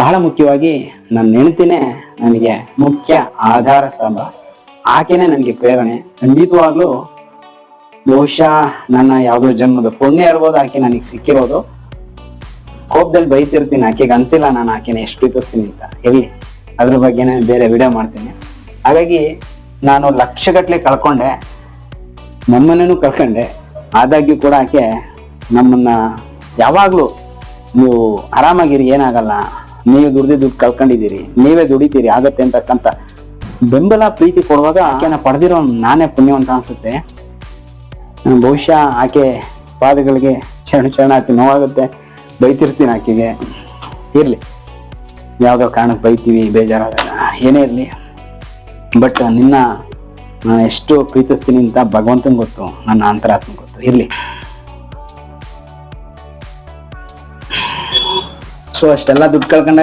ಬಹಳ ಮುಖ್ಯವಾಗಿ ನನ್ನ ಹೆಂಡತಿನೇ ನನಗೆ ಮುಖ್ಯ ಆಧಾರ ಸ್ತಂಭ. ಆಕೆನೆ ನನಗೆ ಪ್ರೇರಣೆ. ಖಂಡಿತವಾಗ್ಲೂ ಬಹುಶಃ ನನ್ನ ಯಾವುದೋ ಜನ್ಮದ ಪುಣ್ಯ ಇರ್ಬೋದು ಆಕೆ ನನಗೆ ಸಿಕ್ಕಿರೋದು. ಕೋಪದಲ್ಲಿ ಬೈತಿರ್ತೀನಿ, ಆಕೆಗೆ ಅನ್ಸಿಲ್ಲ ನಾನು ಆಕೆನ ಎಷ್ಟು ಪ್ರೀತಿಸ್ತೀನಿ ಅಂತ. ಇರ್ಲಿ, ಅದ್ರ ಬಗ್ಗೆನೇ ಬೇರೆ ವಿಡಿಯೋ ಮಾಡ್ತೀನಿ. ಹಾಗಾಗಿ ನಾನು ಲಕ್ಷಗಟ್ಲೆ ಕಳ್ಕೊಂಡೆ, ನಮ್ಮನ್ನೇನು ಕಳ್ಕೊಂಡೆ. ಆದಾಗ್ಯೂ ಕೂಡ ಆಕೆ ನಮ್ಮನ್ನ ಯಾವಾಗ್ಲೂ ನೀವು ಆರಾಮಾಗಿರಿ, ಏನಾಗಲ್ಲ, ನೀವು ದುಡ್ದು ಕಳ್ಕೊಂಡಿದ್ದೀರಿ, ನೀವೇ ದುಡಿತೀರಿ, ಆಗತ್ತೆ ಅಂತಕ್ಕಂಥ ಬೆಂಬಲ ಪ್ರೀತಿ ಕೊಡುವಾಗ ಆಕೆನ ಪಡೆದಿರೋ ನಾನೇ ಪುಣ್ಯವಂತ ಅನ್ಸುತ್ತೆ. ಬಹುಶಃ ಆಕೆ ಪಾದಗಳಿಗೆ ಶರಣಾರ್ಥಿ. ನೋವಾಗುತ್ತೆ, ಬೈತಿರ್ತೀನಿ ಆಕೆಗೆ. ಇರ್ಲಿ, ಯಾವ್ದೋ ಕಾರಣಕ್ಕೆ ಬೈತೀವಿ ಬೇಜಾರಾದಾಗ, ಏನೇ ಇರ್ಲಿ. ಬಟ್ ನಿನ್ನ ನಾನು ಎಷ್ಟು ಪ್ರೀತಿಸ್ತೀನಿ ಅಂತ ಭಗವಂತನ್ ಗೊತ್ತು, ನನ್ನ ಅಂತರಾತ್ಮ ಗೊತ್ತು. ಇರ್ಲಿ. ಸೊ ಅಷ್ಟೆಲ್ಲ ದುಡ್ಡು ಕಳ್ಕೊಂಡಾಗ